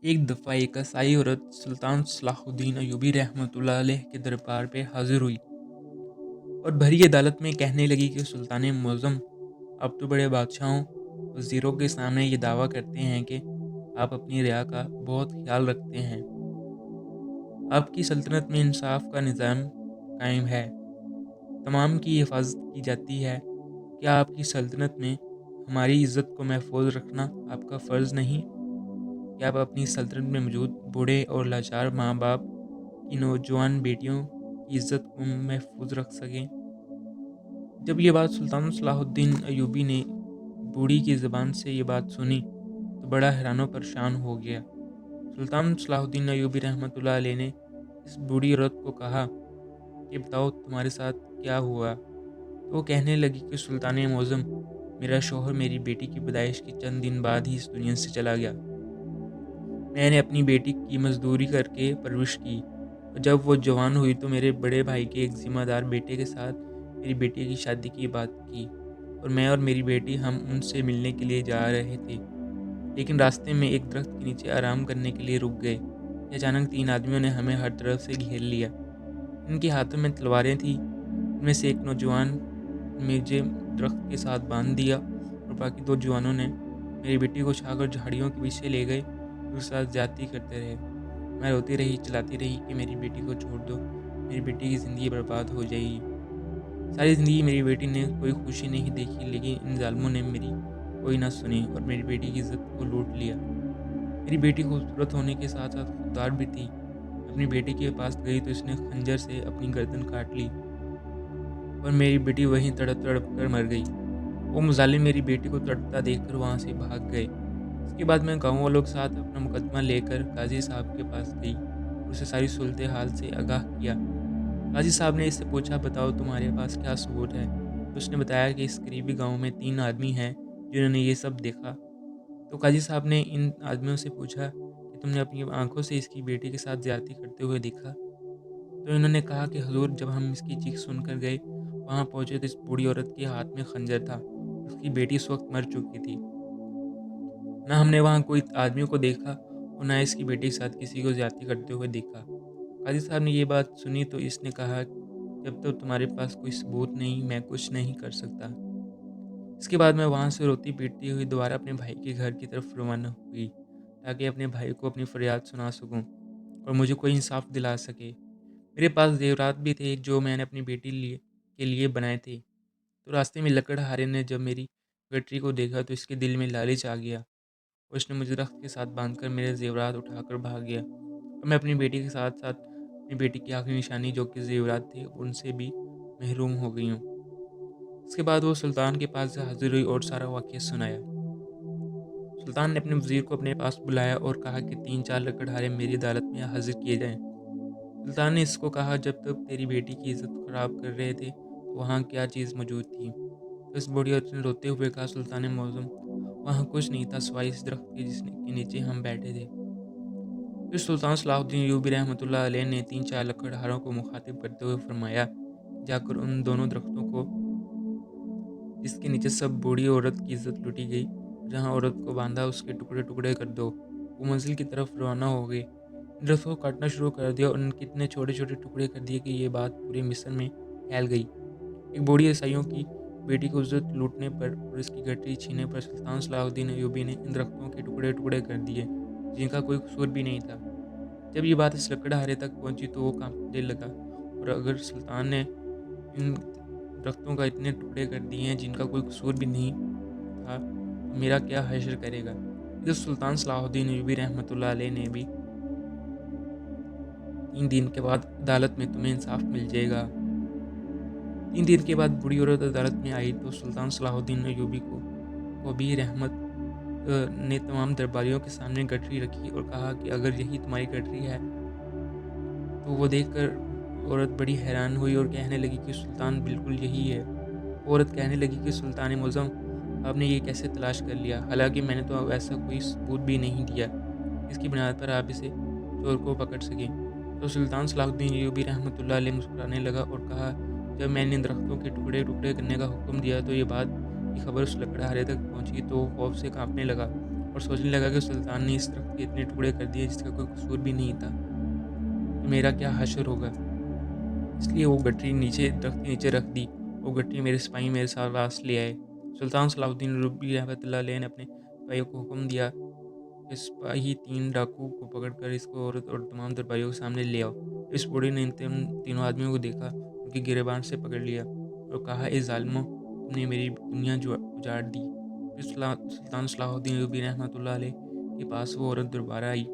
एक दफ़ा एक कसाई औरत सुल्तान सलाहुद्दीन अय्यूबी रहमतुल्लाह अलैह के दरबार पे हाजिर हुई और भरी अदालत में कहने लगी कि सुल्तान मुअज़्ज़म, आप तो बड़े बादशाहों, वज़ीरों के सामने ये दावा करते हैं कि आप अपनी रिया का बहुत ख्याल रखते हैं। आपकी सल्तनत में इंसाफ का निज़ाम कायम है, तमाम की हिफाजत की जाती है। क्या आपकी सल्तनत में हमारी इज़्ज़त को महफूज रखना आपका फ़र्ज़ नहीं? क्या आप अपनी सल्तनत में मौजूद बूढ़े और लाचार माँ-बाप की नौजवान बेटियों की इज़्ज़त को महफूज रख सकें? जब ये बात सुल्तान सलाहुद्दीन अय्यूबी ने बूढ़ी की ज़बान से ये बात सुनी, तो बड़ा हैरान व परेशान हो गया। सुल्तान सलाहुद्दीन अय्यूबी रहमतुल्लाह अलैह ने इस बूढ़ी औरत को कहा कि बताओ तुम्हारे साथ क्या हुआ? तो वो कहने लगी कि सुल्तान मुअज़्ज़म, मेरा शौहर मेरी बेटी की पैदाइश के चंद दिन बाद ही इस दुनिया से चला गया। मैंने अपनी बेटी की मज़दूरी करके परवरिश की और जब वो जवान हुई तो मेरे बड़े भाई के एक ज़िम्मेदार बेटे के साथ मेरी बेटी की शादी की बात की और मैं और मेरी बेटी हम उनसे मिलने के लिए जा रहे थे। लेकिन रास्ते में एक दरख्त के नीचे आराम करने के लिए रुक गए कि अचानक 3 आदमियों ने हमें हर तरफ से घेर लिया। इनके हाथों में तलवारें थीं। इनमें से एक नौजवान ने मुझे दरख्त के साथ बाँध दिया और बाकी 2 जवानों ने मेरी बेटी को उठाकर झाड़ियों के पीछे ले गए और उसके साथ ज़्यादती करते रहे। मैं रोती रही, चिल्लाती रही कि मेरी बेटी को छोड़ दो, मेरी बेटी की ज़िंदगी बर्बाद हो जाएगी। सारी ज़िंदगी मेरी बेटी ने कोई खुशी नहीं देखी, लेकिन इन ज़ालिमों ने मेरी कोई ना सुनी और मेरी बेटी की इज़्ज़त को लूट लिया। मेरी बेटी खूबसूरत होने के साथ-साथ खुददार भी थी। अपनी बेटी के पास गई तो इसने खंजर से अपनी गर्दन काट ली और मेरी बेटी वहीं तड़प-तड़प कर मर गई। वो मुज़ालिम मेरी बेटी को तड़पता देखकर वहाँ से भाग गए। इसके बाद मैं गाँव वालों के साथ अपना मुकदमा लेकर काज़ी साहब के पास गई और उसे सारी सूरत हाल से आगाह किया। काज़ी साहब ने इससे पूछा, बताओ तुम्हारे पास क्या सबूत है? तो उसने बताया कि इस करीबी गाँव में 3 आदमी हैं जिन्होंने ये सब देखा। तो काज़ी साहब ने इन आदमियों से पूछा कि तुमने अपनी आँखों से इसकी बेटी के साथ ज़्यादती करते हुए देखा? तो इन्होंने कहा कि हुज़ूर, जब हम इसकी चीख सुनकर गए, वहाँ पहुँचे तो इस बूढ़ी औरत के हाथ में खंजर था। उसकी बेटी उस वक़्त मर चुकी थी। ना हमने वहाँ कोई आदमियों को देखा और ना इसकी बेटी के साथ किसी को ज़्यादती करते हुए देखा। काज़ी साहब ने ये बात सुनी तो इसने कहा, जब तक तुम्हारे पास कोई सबूत नहीं, मैं कुछ नहीं कर सकता। इसके बाद मैं वहाँ से रोती-पीटती हुई दोबारा अपने भाई के घर की तरफ रवाना हुई, ताकि अपने भाई को अपनी फ़रियाद सुना सकूँ और मुझे कोई इंसाफ़ दिला सके। मेरे पास ज़ेवरात भी थे जो मैंने अपनी बेटी के लिए बनाए थे। तो रास्ते में लकड़हारे ने जब मेरी गठरी को देखा तो इसके दिल में लालच आ गया और उसने मुझे दरख्त के साथ बांधकर मेरे ज़ेवरात उठाकर भाग गया और मैं अपनी बेटी के साथ-साथ अपनी बेटी की आखिरी निशानी जो कि ज़ेवरात थे, उनसे भी महरूम हो गई हूँ। इसके बाद वो सुल्तान के पास हाज़िर हुई और सारा वाक़या सुनाया। सुल्तान ने अपने वज़ीर को अपने पास बुलाया और कहा कि 3-4 लकड़हारे मेरी अदालत में हाज़िर किए जाएँ। सुल्तान ने इसको कहा, जब तक तेरी बेटी की इज़्ज़त ख़राब कर रहे थे, तो वहाँ क्या चीज़ मौजूद थी? तो इस बूढ़ी औरत ने रोते हुए कहा, सुल्तान मुअज़्ज़म, वहाँ कुछ नहीं था सिवाय इस दरख्त के के नीचे हम बैठे थे। फिर सुल्तान सलाहुद्दीन अय्यूबी रहमतुल्लाह अलैह ने 3-4 लकड़हारों को मुखातिब करते हुए फरमाया, जाकर उन दोनों दरख्तों को जिसके नीचे सब बूढ़ी औरत की इज़्ज़त लूटी गई, जहाँ औरत को बाँधा उसके टुकड़े-टुकड़े कर दो। वो मंज़िल की तरफ रवाना हो गए। इन दरख्तों को काटना शुरू कर दिया और उनके इतने छोटे-छोटे टुकड़े कर दिए कि ये बात पूरे मिस्र में फैल गई। एक बूढ़ी ईसाइयों की बेटी को इज़्ज़त लूटने पर और इसकी गठरी छीनने पर सुल्तान सलाहुद्दीन अय्यूबी ने इन दरख्तों के टुकड़े-टुकड़े कर दिए, जिनका कोई कसूर भी नहीं था। जब ये बात इस लकड़हारे तक पहुँची तो वो काँपने लगा और अगर सुल्तान ने इन दरख्तों का इतने टुकड़े कर दिए हैं जिनका कोई कसूर भी नहीं था, तो मेरा क्या हश्र करेगा। इधर सुल्तान सलाहुद्दीन अय्यूबी रहमतुल्लाह अलैह ने भी 3 दिन के बाद अदालत में तुम्हें इंसाफ मिल जाएगा। 3 दिन के बाद बूढ़ी औरत अदालत में आई तो सुल्तान सलाहुद्दीन अय्यूबी को भी रहमत ने तमाम दरबारियों के सामने गठरी रखी और कहा कि अगर यही तुम्हारी गठरी है, तो वो देखकर औरत बड़ी हैरान हुई और कहने लगी कि सुल्तान, बिल्कुल यही है। औरत कहने लगी कि सुल्तान मुअज़्ज़म, आपने ये कैसे तलाश कर लिया? हालाँकि मैंने तो ऐसा कोई सबूत भी नहीं दिया, जिसकी बुनियाद पर आप इसे चोर को पकड़ सकें। तो सुल्तान सलाहुद्दीन अय्यूबी रहमतुल्लाह अलैह मुस्कुराने लगा और कहा, जब मैंने इन दरख्तों के टुकड़े-टुकड़े करने का हुक्म दिया तो ये बात की खबर उस लकड़हारे तक पहुँची तो वो खौफ से काँपने लगा اور سوچنے لگا کہ سلطان نے اس درخت کے اتنے ٹکڑے کر دیے جس کا کوئی قصور بھی نہیں تھا، تو میرا کیا حشر ہوگا؟ اس لیے وہ گٹھری نیچے درخت کے نیچے رکھ دی۔ وہ گٹھری میرے سپاہی میرے ساتھ واپس لے آئے۔ سلطان صلاح الدین ایوبی رحمۃ اللہ علیہ نے اپنے سپاہیوں کو حکم دیا کہ سپاہی 3 ڈاکو کو پکڑ کر اس کو اور تمام درباریوں کے سامنے لے آؤ۔ اس بوڑھے نے ان تینوں آدمیوں کو دیکھا، ان کی گریبان سے پکڑ لیا اور کہا، اے ظالموں، تم نے میری دنیا اجاڑ دی۔ پھر سلطان صلاح الدین ایوبی رحمۃ اللہ علیہ کے پاس وہ عورت دوبارہ آئی۔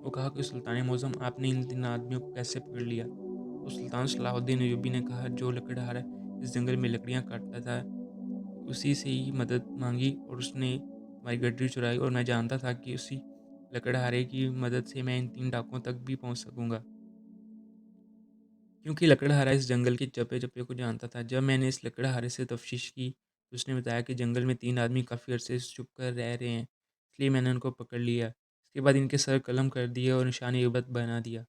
وہ کہا کہ سلطان معظم، آپ نے ان 3 آدمیوں کو کیسے پکڑ لیا؟ تو سلطان صلاح الدین ایوبی نے کہا، جو لکڑہارا اس جنگل میں لکڑیاں کاٹتا تھا، اسی سے ہی مدد مانگی اور اس نے ہماری گڈری چرائی، اور میں جانتا تھا کہ اسی لکڑہارے کی مدد سے میں ان 3 ڈاکوؤں تک بھی پہنچ سکوں گا، کیونکہ لکڑہارا اس جنگل کے چپے چپے کو جانتا تھا۔ جب میں نے اس لکڑہارے سے تفتیش کی تو اس نے بتایا کہ جنگل میں 3 آدمی کافی عرصے سے چھپ کر رہ رہے ہیں، اس لیے میں نے ان کو پکڑ لیا۔ اس کے بعد ان کے سر قلم کر دیے اور نشان عبرت بنا دیا۔